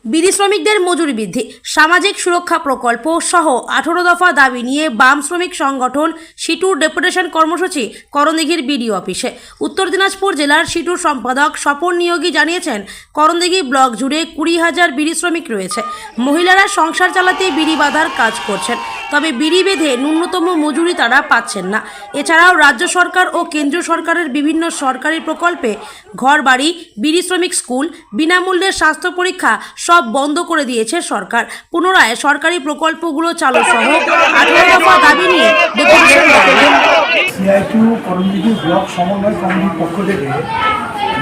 বিড়ি শ্রমিকদের মজুরি বৃদ্ধি, সামাজিক সুরক্ষা প্রকল্প সহ 18 দফা দাবি নিয়ে বাম শ্রমিক সংগঠন সিটুর ডেপুটেশন কর্মসূচি করণদিঘির বিডিও অফিসে। উত্তর দিনাজপুর জেলার সিটুর সম্পাদক স্বপন নিয়োগী জানিয়েছেন, করণদিঘি ব্লক জুড়ে 20,000 বিড়ি শ্রমিক রয়েছে। মহিলারা সংসার চালাতে বিড়ি বাঁধার কাজ করছেন, তবে বিড়ি বেঁধে ন্যূনতম মজুরি তারা পাচ্ছেন না। এছাড়াও রাজ্য সরকার ও কেন্দ্রীয় সরকারের বিভিন্ন সরকারি প্রকল্পে ঘরবাড়ি, বিড়ি শ্রমিক স্কুল, বিনামূল্যে স্বাস্থ্য পরীক্ষা সব বন্ধ করে দিয়েছে সরকার। পুনরায় সরকারি প্রকল্পগুলো চালু সহ 18 দফা দাবি নিয়ে ডেপুটেশন দেওয়া। সিআইটিউ করণদিঘি ব্লক সমন্বয় কমিটির পক্ষ থেকে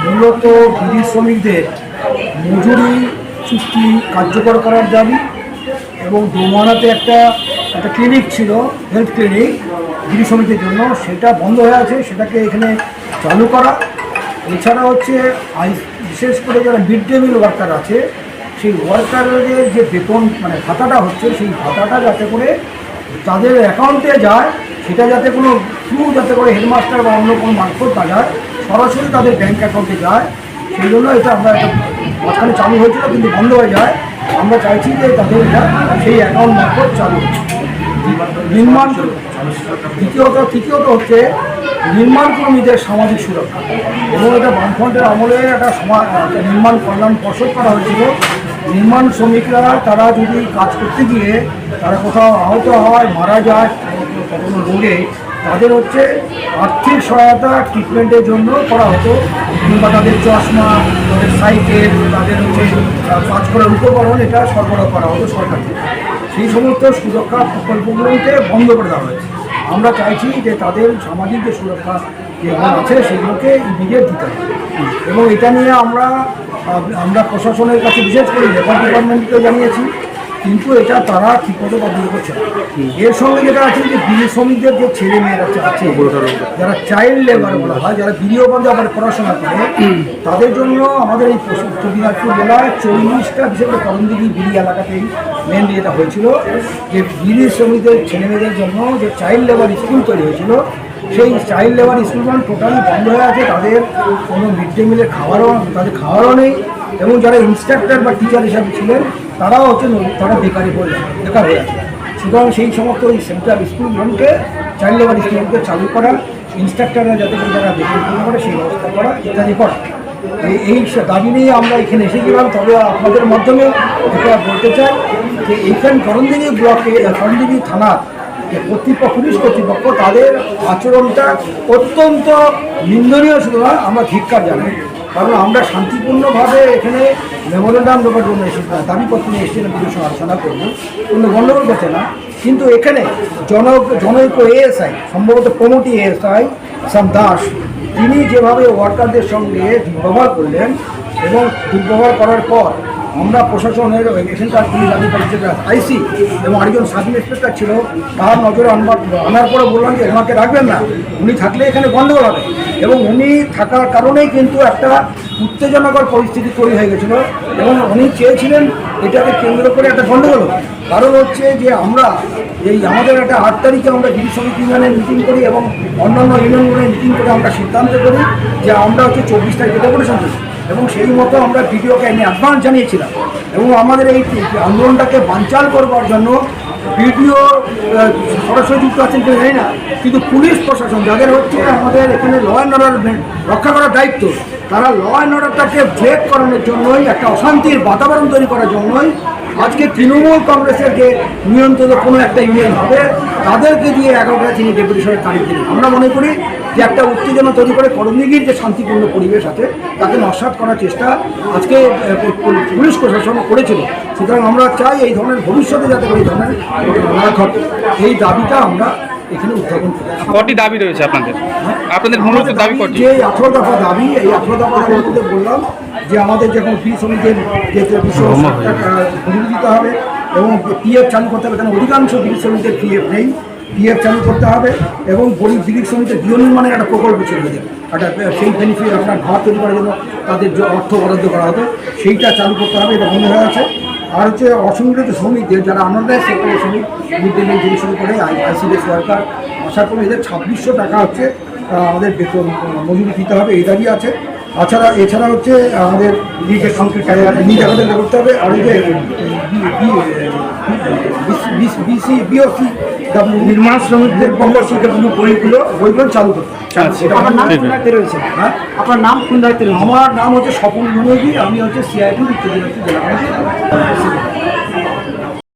মূলত বিড়ি শ্রমিকদের মজুরি চুক্তি কার্যকর করার দাবি এবং দোমানাতে একটা ক্লিনিক ছিল, হেলথ ক্লিনিক বিড়ি শ্রমিকদের জন্য, সেটা বন্ধ হয়ে আছে, সেটাকে এখানে চালু করা। এছাড়া হচ্ছে বিশেষ করে যারা মিড ডে মিল ওয়ার্কার আছে, সেই ওয়ার্কারদের যে বেতন মানে ভাতাটা হচ্ছে, সেই ভাতাটা যাতে করে তাদের অ্যাকাউন্টে যায়, সেটা যাতে কোনো যাতে করে হেডমাস্টার বা অন্য কোনো মারফত না যায়, সরাসরি তাদের ব্যাঙ্ক অ্যাকাউন্টে যায়। সেই জন্য এটা আমরা একটা মাঝখানে চালু হয়েছিল কিন্তু বন্ধ হয়ে যায়। আমরা চাইছি যে তাদের এটা সেই অ্যাকাউন্ট মারফত চালু নির্মাণ। তৃতীয়ত হচ্ছে নির্মাণ কর্মীদের সামাজিক সুরক্ষা, এবং এটা বামফ্রন্টের আমলে একটা নির্মাণ কল্যাণ পর্ষদ করা হয়েছিল। নির্মাণ শ্রমিকরা তারা যদি কাজ করতে গিয়ে তারা কোথাও আহত হয়, মারা যায় কোনো রোগে, তাদের হচ্ছে আর্থিক সহায়তা ট্রিটমেন্টের জন্য করা হতো, কিংবা তাদের চশমা, তাদের সাইকেল, তাদের হচ্ছে কাজ করার উপকরণ এটা সরবরাহ করা হতো সরকার থেকে। সেই সমস্ত সুরক্ষা প্রকল্পগুলোকে বন্ধ করে দেওয়া হয়েছে। আমরা চাইছি যে তাদের সামাজিক যে সুরক্ষা যেগুলো আছে সেগুলোকে ইমিডিয়েট দিতে হবে, এবং এটা নিয়ে আমরা প্রশাসনের কাছে বিশেষ করে লেবার ডিপার্টমেন্টকেও জানিয়েছি, কিন্তু এটা তারা ঠিকমতো তদন্ত করছে না। এর সঙ্গে যেটা আছে যে বিড়ি শ্রমিকদের যে ছেলে মেয়েরা আছে, যারা চাইল্ড লেবার বলা হয়, যারা বিড়িও বন্ধে আবার পড়াশোনা করে, তাদের জন্য আমাদের এই উত্তর দিনাজপুর জেলায় 40টা বিশেষ করে করণদিঘি বিড়ি এলাকাতেই মেনলি এটা হয়েছিল, যে বিড়ি শ্রমিকদের ছেলে মেয়েদের জন্য যে চাইল্ড লেবার স্কুল তৈরি হয়েছিল, সেই চাইল্ড লেবার স্কুলগুলো টোটালি বন্ধ হয়ে আছে। তাদের কোনো মিড ডে মিলের খাওয়ারও নেই, এবং যারা ইনস্ট্রাক্টর বা টিচার হিসাবে ছিলেন তারাও হচ্ছে তারা বেকার হয়ে আছে। সুতরাং সেই সমস্ত ওই সেন্ট্রাল স্কুলগুলোকে চাইল্ড লেবার স্কুলকে চালু করা, ইনস্ট্রাক্টররা যাতে করে যারা বেকার করে সেই ব্যবস্থা করা ইত্যাদি করা, এই দাবি নিয়ে আমরা এখানে এসেছিলাম। তবে আপনাদের মাধ্যমে এটা বলতে চাই যে এইখান করণদিঘি ব্লকে, করণদিঘি থানার পুলিশ কর্তৃপক্ষ, তাদের আচরণটা অত্যন্ত নিন্দনীয়। শুধু না, আমরা ধিক্কার জানাই, কারণ আমরা শান্তিপূর্ণভাবে এখানে মেমোরেন্ডাম দেওয়ার জন্য এসেছিলাম, দাবিপত্র নিয়ে এসেছিলাম, কিছু সঙ্গে আলোচনা করবো, কোনো গণ্ডগোল করছে না। কিন্তু এখানে জনৈক এএসআই, সম্ভবত প্রমোটি এএসআই সাম দাস, তিনি যেভাবে ওয়ার্কারদের সঙ্গে দুর্ব্যবহার করলেন, এবং দুর্ব্যবহার করার পর আমরা প্রশাসনের এখানকার পুলিশ আধিকারিক আইসি এবং আরেকজন সাব ইন্সপেক্টর ছিল, তার নজরে আনার পরে বললাম যে ওনাকে রাখবেন না, উনি থাকলে এখানে গণ্ডগোল হবে। এবং উনি থাকার কারণেই কিন্তু একটা উত্তেজনাকর পরিস্থিতি তৈরি হয়ে গেছিলো, এবং উনি চেয়েছিলেন এটাকে কেন্দ্র করে একটা গণ্ডগোল হবে। কারণ হচ্ছে যে আমরা আমাদের একটা 8 তারিখে আমরা বিড়ি শ্রমিক ইউনিয়নের মিটিং করি, এবং অন্যান্য ইউনিয়নগুলোর মিটিং করে আমরা সিদ্ধান্ত করি যে আমরা হচ্ছে 24 তারিখে ডেপুটেশন করি, এবং সেই মতো আমরা ভিডিওকে এনে অ্যাডভান্স জানিয়েছিলাম। এবং আমাদের এই আন্দোলনটাকে বানচাল করবার জন্য ভিডিও সরাসরি যুক্ত আছেন কেউ জানি না, কিন্তু পুলিশ প্রশাসন, যাদের হচ্ছে আমাদের এখানে ল অ্যান্ড অর্ডার রক্ষা করার দায়িত্ব, তারা ল অ্যান্ড অর্ডারটাকে ব্রেক করানোর জন্যই, একটা অশান্তির বাতাবরণ তৈরি করার জন্যই আজকে তৃণমূল কংগ্রেসের যে নিয়ন্ত্রিত কোনো একটা ইউনিয়ন হবে, তাদেরকে দিয়ে 11টা তিনি ডেপুটেশনের তারিখ দিলেন। আমরা মনে করি যে একটা উত্তেজনা তৈরি করে করণদিঘির যে শান্তিপূর্ণ পরিবেশ আছে তাকে নস্যাৎ করার চেষ্টা আজকে পুলিশ প্রশাসন করেছিল। সুতরাং আমরা চাই এই ধরনের ভবিষ্যতে যাতে এই ধরনের না ঘটে, এই দাবিটা আমরা এখানে উত্থাপন করি। কটি দাবি রয়েছে আপনাদের মূলত দাবি কটি? যে 18 দফা দাবি, এই 18 দফা দাবিতে বললাম যে আমাদের যখন বিড়ি শ্রমিকদের যে মজুরি দিতে হবে, এবং পিএফ চালু করতে হবে, কারণ অধিকাংশ বিড়ি শ্রমিকদের পিএফ নেই, পিএফ চালু করতে হবে, এবং গরিব বিড়ি শ্রমিকদের গৃহ নির্মাণের একটা প্রকল্প ছিল, একটা সেই বেনিফিট আপনার ঘর তৈরি করার জন্য তাদের যে অর্থ বরাদ্দ করা হতো, সেইটা চালু করতে হবে, এটা বন্ধ হয়ে আছে। আর হচ্ছে অসংগঠিত শ্রমিকদের, যারা আনন্দায় সেক্টরের শ্রমিক, মিড ডে মিল থেকে শুরু করে আইসিডিএস ওয়ার্কার, আশা করি এদের 2600 টাকা হচ্ছে আমাদের বেতন মজুরি দিতে হবে, এই দাবি আছে। এছাড়া হচ্ছে আমাদের লিগের সংখ্যা লিগ আমাদের করতে হবে। আর এই যে বিওসি নির্মাণ শ্রমিকদের কর্মশিক্ষা বইগুলো চালু করতে হবে। আচ্ছা, আমার নাম ঠিক কোন আছে। দায়িত্বে রয়েছে? হ্যাঁ, আপনার নাম কোন দায়িত্বে রয়েছে? আমার নাম হচ্ছে স্বপন বিনয়ী, আমি হচ্ছে সিআইটি উত্তর দিনাজপুর জেলা কমিটির